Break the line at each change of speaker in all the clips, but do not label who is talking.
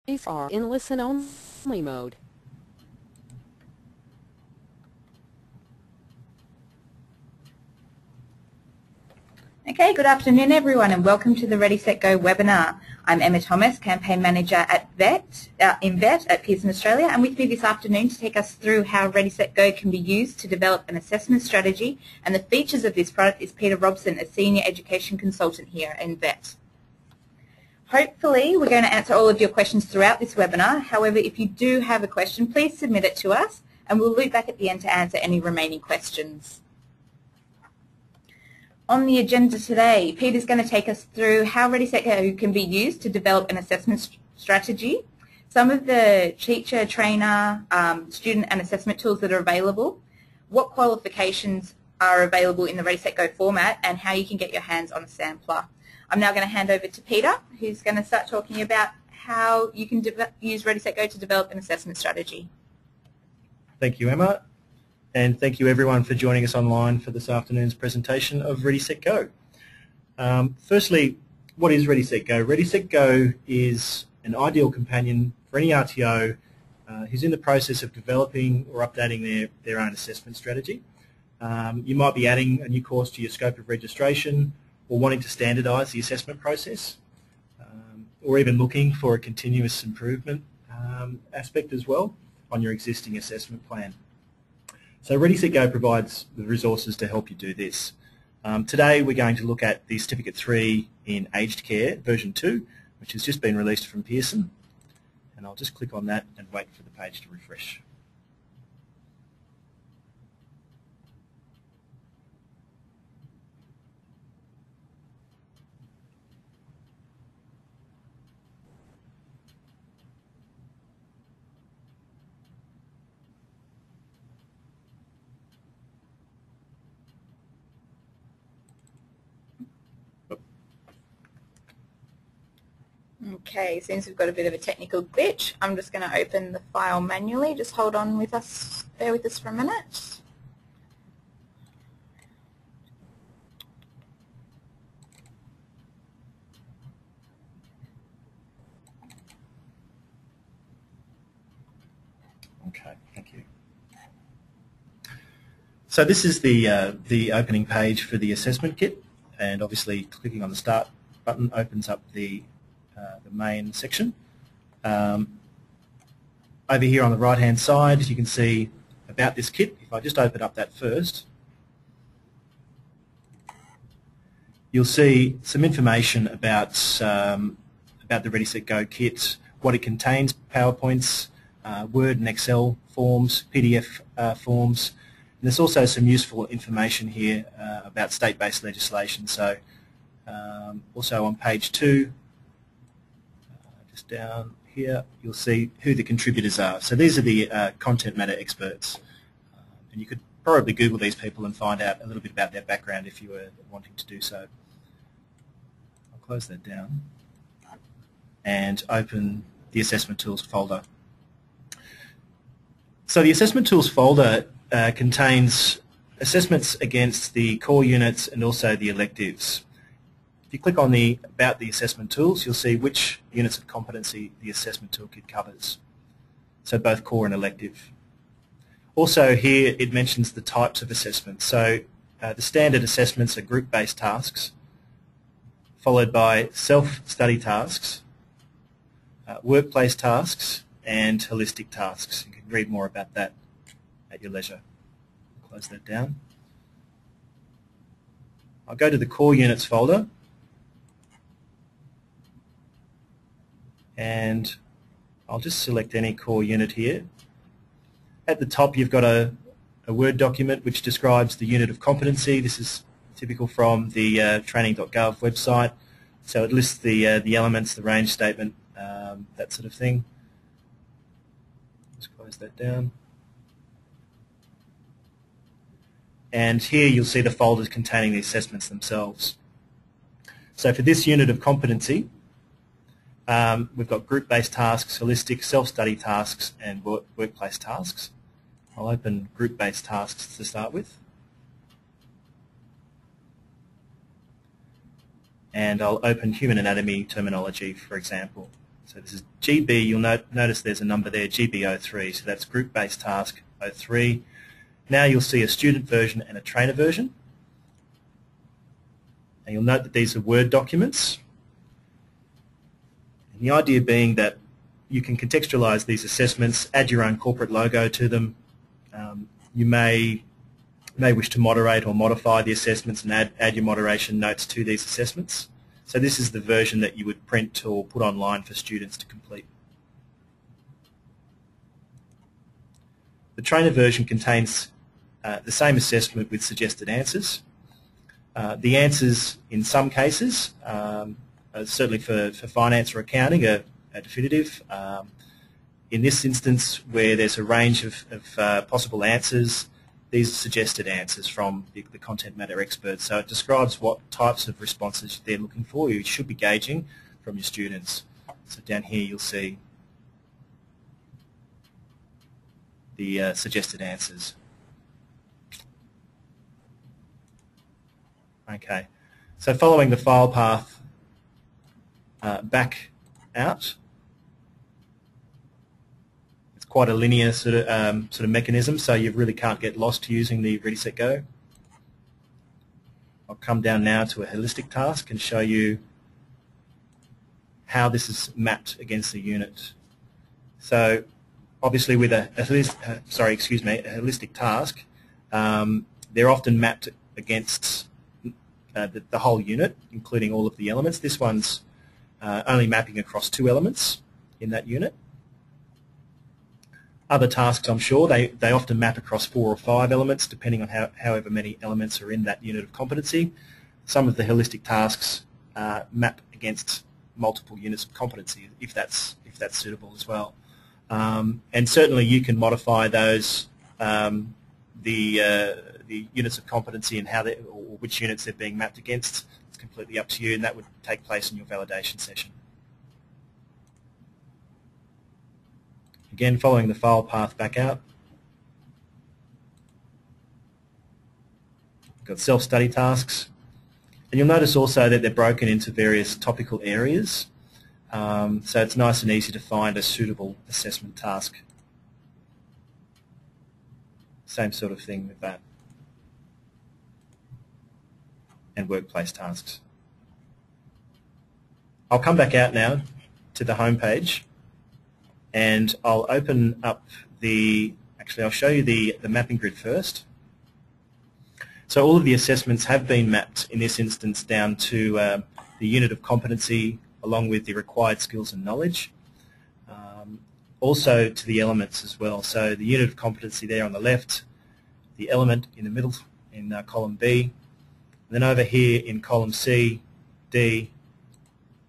These are in listen-only mode.
Okay, good afternoon everyone and welcome to the Ready.Set.Go webinar. I'm Emma Thomas, Campaign Manager at in VET at Pearson Australia, and with me this afternoon to take us through how Ready.Set.Go can be used to develop an assessment strategy and the features of this product is Peter Robson, a Senior Education Consultant here in VET. Hopefully we're going to answer all of your questions throughout this webinar. However, if you do have a question, please submit it to us and we'll loop back at the end to answer any remaining questions. On the agenda today, Peter's going to take us through how Ready.Set.Go can be used to develop an assessment strategy, some of the teacher, trainer, student and assessment tools that are available, what qualifications are available in the Ready.Set.Go format, and how you can get your hands on a sampler. I'm now going to hand over to Peter, who's going to start talking about how you can use Ready.Set.Go to develop an assessment strategy.
Thank you, Emma. And thank you everyone for joining us online for this afternoon's presentation of Ready.Set.Go. Firstly, what is Ready.Set.Go? Ready.Set.Go is an ideal companion for any RTO who's in the process of developing or updating their own assessment strategy. You might be adding a new course to your scope of registration or wanting to standardise the assessment process, or even looking for a continuous improvement aspect as well on your existing assessment plan. So Ready.Set.Go provides the resources to help you do this. Today we're going to look at the Certificate 3 in Aged Care, version 2, which has just been released from Pearson. And I'll just click on that and wait for the page to refresh.
Okay, seems we've got a bit of a technical glitch. I'm just going to open the file manually. Just hold on with us, bear with us for a minute.
Okay, thank you. So this is the opening page for the assessment kit, and obviously clicking on the Start button opens up the main section. Over here on the right hand side you can see about this kit. If I just open up that first, you'll see some information about the Ready.Set.Go kit, what it contains, PowerPoints, Word and Excel forms, PDF forms. And there's also some useful information here about state-based legislation. So also on page 2, just down here, you'll see who the contributors are. So these are the content matter experts. And you could probably Google these people and find out a little bit about their background if you were wanting to do so. I'll close that down and open the Assessment Tools folder. So the Assessment Tools folder contains assessments against the core units and also the electives. If you click on the About the Assessment Tools, you'll see which units of competency the assessment toolkit covers, so both core and elective. Also here it mentions the types of assessments. So the standard assessments are group-based tasks, followed by self-study tasks, workplace tasks, and holistic tasks. You can read more about that at your leisure. Close that down. I'll go to the core units folder, and I'll just select any core unit here. At the top you've got a Word document which describes the unit of competency. This is typical from the training.gov website. So it lists the elements, the range statement, that sort of thing. Let's close that down. And here you'll see the folders containing the assessments themselves. So for this unit of competency, we've got group-based tasks, holistic, self-study tasks, and workplace tasks. I'll open group-based tasks to start with. And I'll open human anatomy terminology, for example. So So this is GB, you'll notice there's a number there, GB03, so that's group-based task 03. Now you'll see a student version and a trainer version. And you'll note that these are Word documents. And the idea being that you can contextualize these assessments, add your own corporate logo to them. You may wish to moderate or modify the assessments and add your moderation notes to these assessments. So this is the version that you would print or put online for students to complete. The trainer version contains the same assessment with suggested answers. The answers in some cases, certainly for finance or accounting, are definitive. In this instance, where there's a range of possible answers, these are suggested answers from the content matter experts. So it describes what types of responses they're looking for. You should be gauging from your students. So down here you'll see the suggested answers. Okay, so following the file path back out, quite a linear sort of mechanism, so you really can't get lost using the Ready.Set.Go. I'll come down now to a holistic task and show you how this is mapped against the unit. So obviously with a holistic task, they're often mapped against the whole unit, including all of the elements. This one's only mapping across 2 elements in that unit. Other tasks, I'm sure, they often map across 4 or 5 elements, depending on however many elements are in that unit of competency. Some of the holistic tasks map against multiple units of competency, if that's suitable as well. And certainly you can modify those, the units of competency and or which units they're being mapped against. It's completely up to you, and that would take place in your validation session. Again, following the file path back out, we've got self-study tasks. And you'll notice also that they're broken into various topical areas. So it's nice and easy to find a suitable assessment task. Same sort of thing with that. And workplace tasks. I'll come back out now to the home page. And I'll open up I'll show you the mapping grid first. So all of the assessments have been mapped in this instance down to the unit of competency along with the required skills and knowledge. Also to the elements as well. So the unit of competency there on the left, the element in the middle in column B, and then over here in column C, D,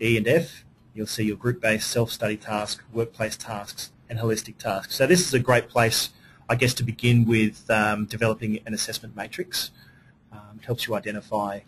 E and F, you'll see your group-based self-study task, workplace tasks, and holistic tasks. So this is a great place, I guess, to begin with developing an assessment matrix. It helps you identify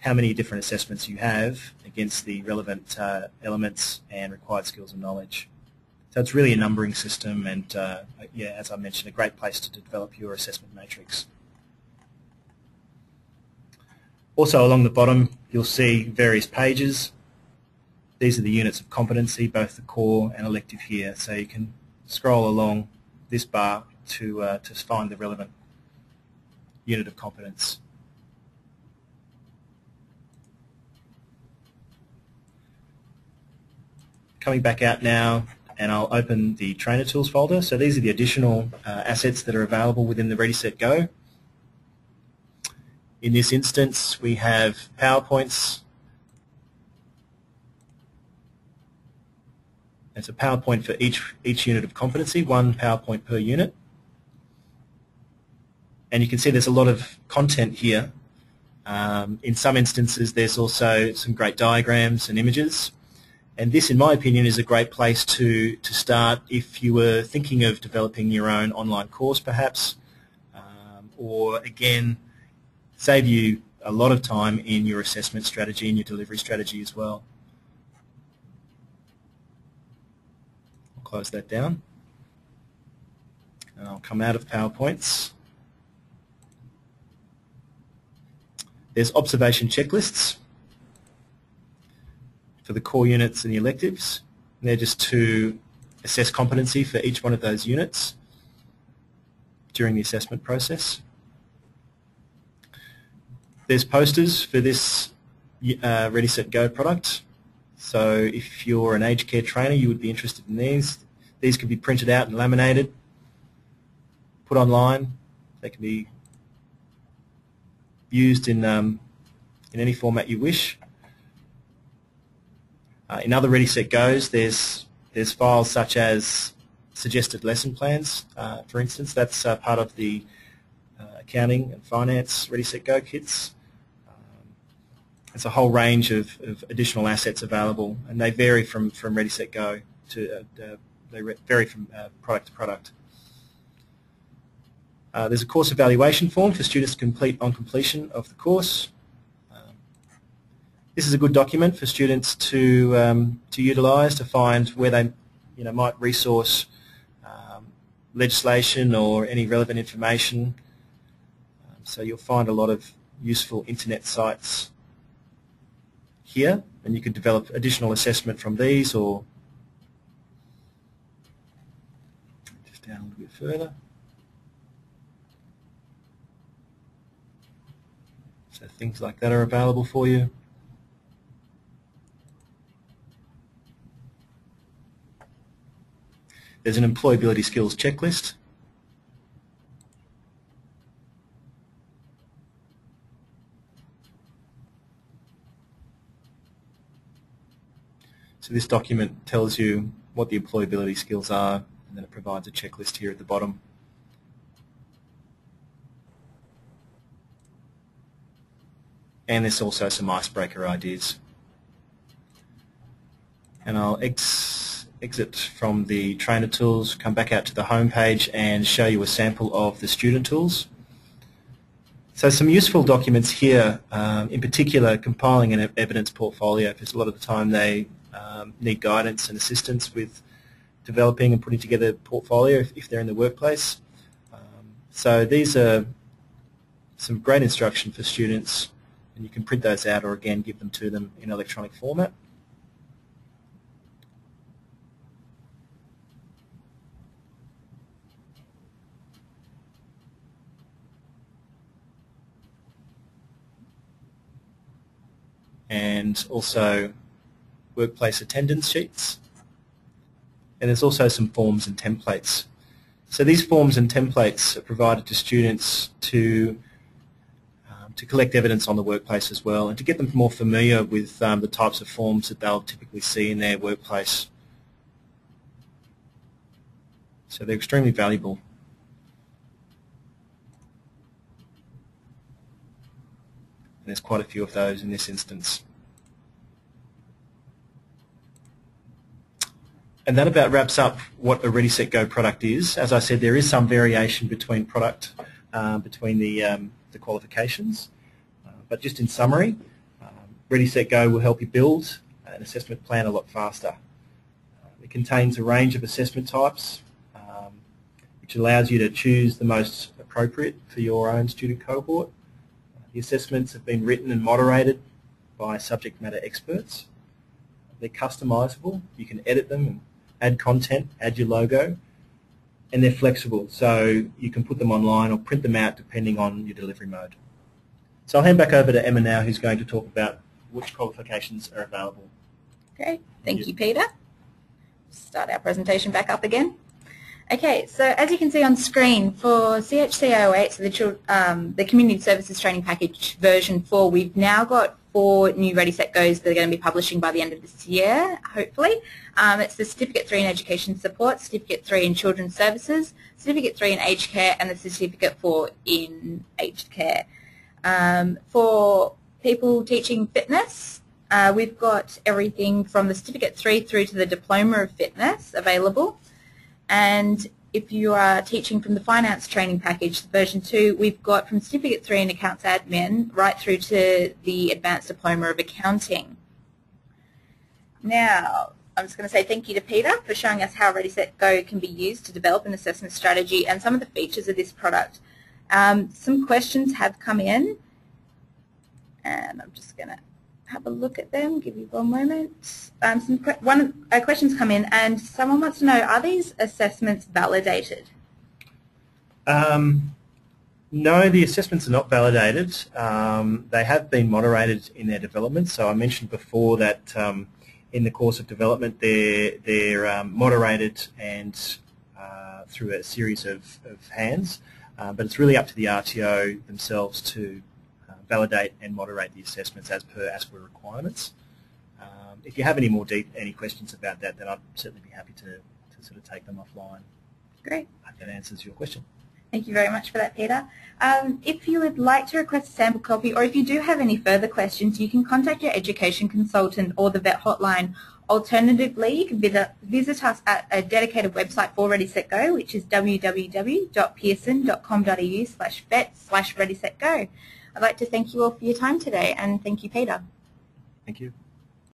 how many different assessments you have against the relevant elements and required skills and knowledge. So it's really a numbering system and, yeah, as I mentioned, a great place to develop your assessment matrix. Also along the bottom, you'll see various pages. These are the units of competency, both the core and elective here. So you can scroll along this bar to find the relevant unit of competence. Coming back out now, and I'll open the Trainer Tools folder. So these are the additional assets that are available within the Ready.Set.Go. In this instance, we have PowerPoints. It's a PowerPoint for each unit of competency, 1 PowerPoint per unit. And you can see there's a lot of content here. In some instances, there's also some great diagrams and images. And this, in my opinion, is a great place to start if you were thinking of developing your own online course, perhaps, or, again, save you a lot of time in your assessment strategy and your delivery strategy as well. I'll close that down. And I'll come out of PowerPoints. There's observation checklists for the core units and the electives. And they're just to assess competency for each one of those units during the assessment process. There's posters for this Ready.Set.Go product. So if you're an aged care trainer, you would be interested in these. These can be printed out and laminated, put online. They can be used in any format you wish. In other Ready.Set.Go's, there's files such as suggested lesson plans, for instance. That's part of the accounting and finance Ready.Set.Go kits. There's a whole range of additional assets available, and they vary from Ready.Set.Go to they vary from product to product. There's a course evaluation form for students to complete on completion of the course. This is a good document for students to utilise to find where they might resource legislation or any relevant information. So you'll find a lot of useful internet sites here, and you can develop additional assessment from these, or just down a little bit further. So things like that are available for you. There's an employability skills checklist. So this document tells you what the employability skills are, and then it provides a checklist here at the bottom. And there's also some icebreaker ideas. And I'll exit from the trainer tools, come back out to the home page and show you a sample of the student tools. So some useful documents here, in particular compiling an evidence portfolio, because a lot of the time they need guidance and assistance with developing and putting together a portfolio if they're in the workplace. So these are some great instruction for students, and you can print those out or again give them to them in electronic format. And also workplace attendance sheets. And there's also some forms and templates. So these forms and templates are provided to students to collect evidence on the workplace as well, and to get them more familiar with the types of forms that they'll typically see in their workplace. So they're extremely valuable. And there's quite a few of those in this instance. And that about wraps up what a Ready.Set.Go product is. As I said, there is some variation between product, between the qualifications. But just in summary, Ready.Set.Go will help you build an assessment plan a lot faster. It contains a range of assessment types, which allows you to choose the most appropriate for your own student cohort. The assessments have been written and moderated by subject matter experts. They're customisable. You can edit them and add content, add your logo, and they're flexible, so you can put them online or print them out depending on your delivery mode. So I'll hand back over to Emma now, who's going to talk about which qualifications are available.
Great. Thank you, Peter. Start our presentation back up again. Okay, so as you can see on screen, for CHC08, so the Community Services Training Package version 4, we've now got 4 new Ready.Set.Go's that are going to be publishing by the end of this year, hopefully. It's the Certificate 3 in Education Support, Certificate 3 in Children's Services, Certificate 3 in Aged Care, and the Certificate 4 in Aged Care. For people teaching fitness, we've got everything from the Certificate 3 through to the Diploma of Fitness available. And if you are teaching from the Finance Training Package, version 2, we've got from Certificate 3 in Accounts Admin right through to the Advanced Diploma of Accounting. Now, I'm just going to say thank you to Peter for showing us how Ready.Set.Go can be used to develop an assessment strategy and some of the features of this product. Some questions have come in, and I'm just going to have a look at them. Give you one moment. Questions come in, and someone wants to know, are these assessments validated?
No, the assessments are not validated. They have been moderated in their development. So I mentioned before that in the course of development they're moderated and through a series of hands, but it's really up to the RTO themselves to validate and moderate the assessments as per ASPR requirements. If you have any questions about that, then I'd certainly be happy to sort of take them offline.
Great.
I hope that answers your question.
Thank you very much for that, Peter. If you would like to request a sample copy, or if you do have any further questions, you can contact your education consultant or the VET hotline. Alternatively, you can visit us at a dedicated website for Ready.Set.Go, which is www.pearson.com.au/vet/Ready.Set.Go. I'd like to thank you all for your time today, and thank you, Peter.
Thank you.